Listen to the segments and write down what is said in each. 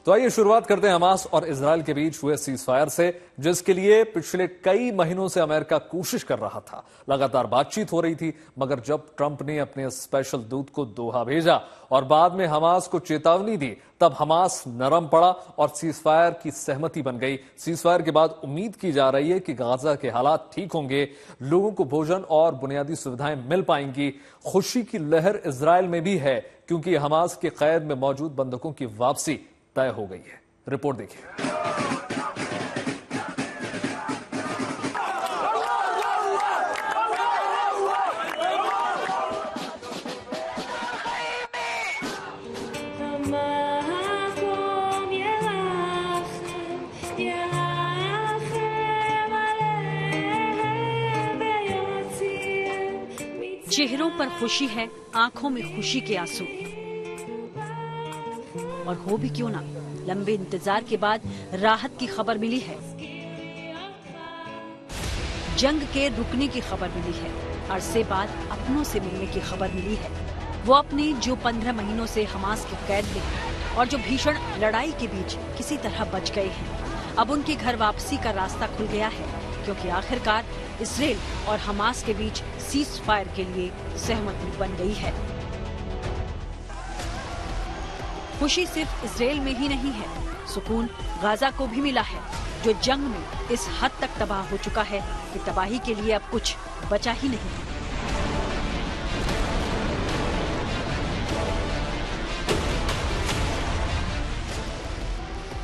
तो आइए शुरुआत करते हैं हमास और इजराइल के बीच हुए सीज फायर से, जिसके लिए पिछले कई महीनों से अमेरिका कोशिश कर रहा था। लगातार बातचीत हो रही थी, मगर जब ट्रंप ने अपने स्पेशल दूत को दोहा भेजा और बाद में हमास को चेतावनी दी, तब हमास नरम पड़ा और सीज फायर की सहमति बन गई। सीज फायर के बाद उम्मीद की जा रही है कि गाजा के हालात ठीक होंगे, लोगों को भोजन और बुनियादी सुविधाएं मिल पाएंगी। खुशी की लहर इजराइल में भी है, क्योंकि हमास के कैद में मौजूद बंधकों की वापसी तय हो गई है। रिपोर्ट देखिए। चेहरों पर खुशी है, आंखों में खुशी के आंसू। और हो भी क्यों ना, लंबे इंतजार के बाद राहत की खबर मिली है। जंग के रुकने की खबर मिली है। अरसे बाद अपनों से मिलने की खबर मिली है। वो अपने जो 15 महीनों से हमास के कैद में हैं और जो भीषण लड़ाई के बीच किसी तरह बच गए हैं, अब उनकी घर वापसी का रास्ता खुल गया है, क्योंकि आखिरकार इजराइल और हमास के बीच सीज फायर के लिए सहमति बन गई है। खुशी सिर्फ इजराइल में ही नहीं है, सुकून गाजा को भी मिला है, जो जंग में इस हद तक तबाह हो चुका है कि तबाही के लिए अब कुछ बचा ही नहीं।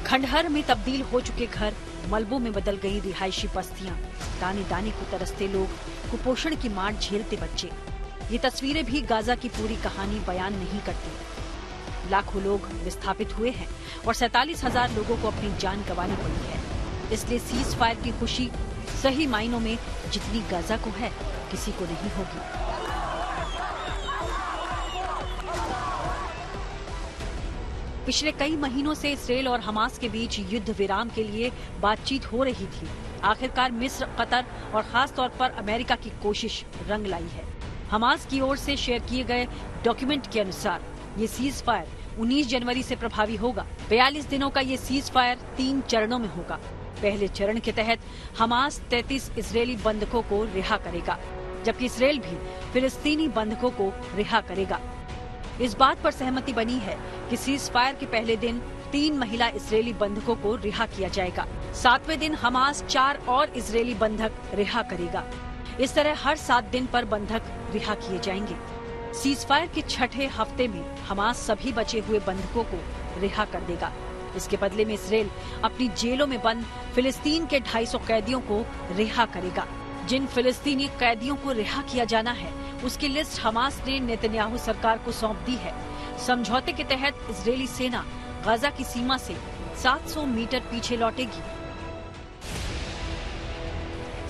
खंडहर में तब्दील हो चुके घर, मलबों में बदल गई रिहायशी बस्तियां, दाने दाने को तरसते लोग, कुपोषण की मार झेलते बच्चे। ये तस्वीरें भी गाजा की पूरी कहानी बयान नहीं करती। लाखों लोग विस्थापित हुए हैं और 47,000 लोगों को अपनी जान गंवानी पड़ी है। इसलिए सीज फायर की खुशी सही मायनों में जितनी गाजा को है, किसी को नहीं होगी। पिछले कई महीनों से इजराइल और हमास के बीच युद्ध विराम के लिए बातचीत हो रही थी। आखिरकार मिस्र, कतर और खास तौर पर अमेरिका की कोशिश रंग लाई है। हमास की ओर से शेयर किए गए डॉक्यूमेंट के अनुसार ये सीज फायर 19 जनवरी से प्रभावी होगा। 42 दिनों का ये सीज फायर 3 चरणों में होगा। पहले चरण के तहत हमास 33 इजरायली बंधकों को रिहा करेगा, जबकि इजराइल भी फिलिस्तीनी बंधकों को रिहा करेगा। इस बात पर सहमति बनी है कि सीज फायर के पहले दिन 3 महिला इजरायली बंधकों को रिहा किया जाएगा। 7वें दिन हमास 4 और इजरायली बंधक रिहा करेगा। इस तरह हर 7 दिन पर बंधक रिहा किए जाएंगे। सीज फायर के छठे हफ्ते में हमास सभी बचे हुए बंधकों को रिहा कर देगा। इसके बदले में इजराइल अपनी जेलों में बंद फिलिस्तीन के 250 कैदियों को रिहा करेगा। जिन फिलिस्तीनी कैदियों को रिहा किया जाना है, उसकी लिस्ट हमास ने नेतन्याहू सरकार को सौंप दी है। समझौते के तहत इजरायली सेना गाजा की सीमा से 700 मीटर पीछे लौटेगी।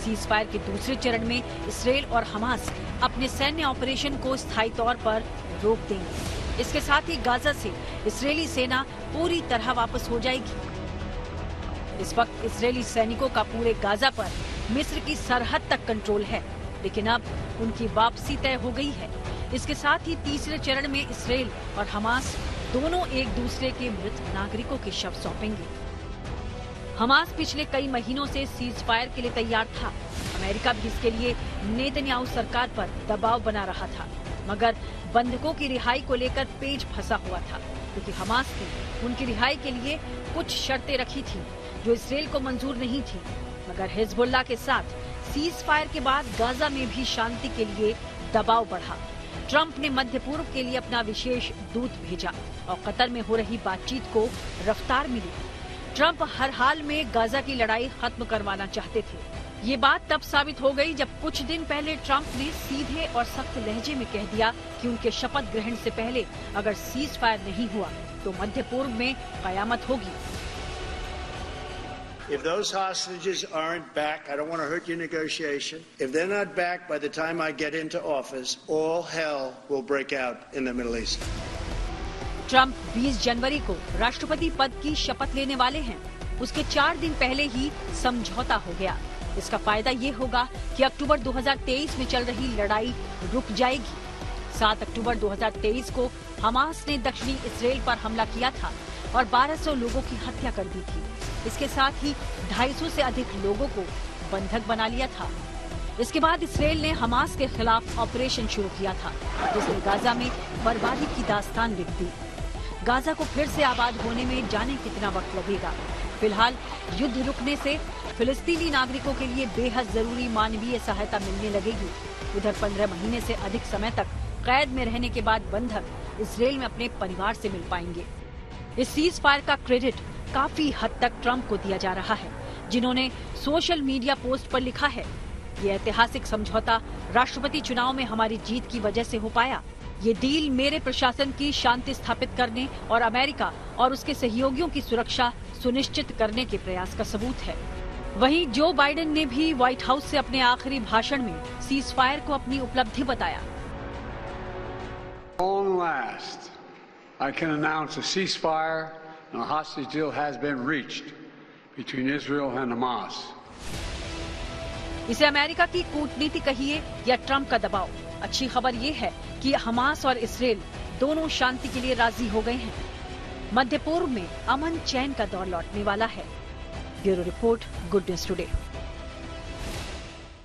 सीज फायर के दूसरे चरण में इजराइल और हमास अपने सैन्य ऑपरेशन को स्थायी तौर पर रोक देंगे। इसके साथ ही गाजा से इजरायली सेना पूरी तरह वापस हो जाएगी। इस वक्त इजरायली सैनिकों का पूरे गाजा पर मिस्र की सरहद तक कंट्रोल है, लेकिन अब उनकी वापसी तय हो गई है। इसके साथ ही तीसरे चरण में इजराइल और हमास दोनों एक दूसरे के मृत नागरिकों के शव सौंपेंगे। हमास पिछले कई महीनों से सीज फायर के लिए तैयार था। अमेरिका भी इसके लिए नेतन्याहू सरकार पर दबाव बना रहा था, मगर बंधकों की रिहाई को लेकर पेच फंसा हुआ था, क्योंकि हमास ने उनकी रिहाई के लिए कुछ शर्तें रखी थी जो इजराइल को मंजूर नहीं थी। मगर हिजबुल्लाह के साथ सीज फायर के बाद गाजा में भी शांति के लिए दबाव बढ़ा। ट्रंप ने मध्य पूर्व के लिए अपना विशेष दूत भेजा और कतर में हो रही बातचीत को रफ्तार मिली। ट्रंप हर हाल में गाजा की लड़ाई खत्म करवाना चाहते थे। ये बात तब साबित हो गई जब कुछ दिन पहले ट्रंप ने सीधे और सख्त लहजे में कह दिया कि उनके शपथ ग्रहण से पहले अगर सीज फायर नहीं हुआ तो मध्य पूर्व में कयामत होगी। If those hostages aren't back, I don't want to hurt your negotiation. If they're not back by the time I get into office, all hell will break out in the Middle East. Trump 20 जनवरी को राष्ट्रपति पद की शपथ लेने वाले हैं। उसके 4 दिन पहले ही समझौता हो गया। इसका फायदा ये होगा कि अक्टूबर 2023 में चल रही लड़ाई रुक जाएगी। 7 अक्टूबर 2023 को हमास ने दक्षिणी इजराइल पर हमला किया था। और 1200 लोगों की हत्या कर दी थी। इसके साथ ही 250 से अधिक लोगों को बंधक बना लिया था। इसके बाद इसराइल ने हमास के खिलाफ ऑपरेशन शुरू किया था, जिसने गाजा में बर्बादी की दास्तान लिख दी। गाजा को फिर से आबाद होने में जाने कितना वक्त लगेगा। फिलहाल युद्ध रुकने से फिलिस्तीनी नागरिकों के लिए बेहद जरूरी मानवीय सहायता मिलने लगेगी। उधर 15 महीने से अधिक समय तक कैद में रहने के बाद बंधक इसराइल में अपने परिवार से मिल पाएंगे। इस सीज फायर का क्रेडिट काफी हद तक ट्रंप को दिया जा रहा है, जिन्होंने सोशल मीडिया पोस्ट पर लिखा है, ये ऐतिहासिक समझौता राष्ट्रपति चुनाव में हमारी जीत की वजह से हो पाया। ये डील मेरे प्रशासन की शांति स्थापित करने और अमेरिका और उसके सहयोगियों की सुरक्षा सुनिश्चित करने के प्रयास का सबूत है। वहीं जो बाइडेन ने भी व्हाइट हाउस से अपने आखिरी भाषण में सीज फायर को अपनी उपलब्धि बताया। Last, I can announce a ceasefire and a hostage deal has been reached between Israel and Hamas. इसे अमेरिका की कूटनीति कहिए या ट्रंप का दबाव, अच्छी खबर ये है कि हमास और इसराइल दोनों शांति के लिए राजी हो गए हैं। मध्य पूर्व में अमन चैन का दौर लौटने वाला है। Bureau report, good news today.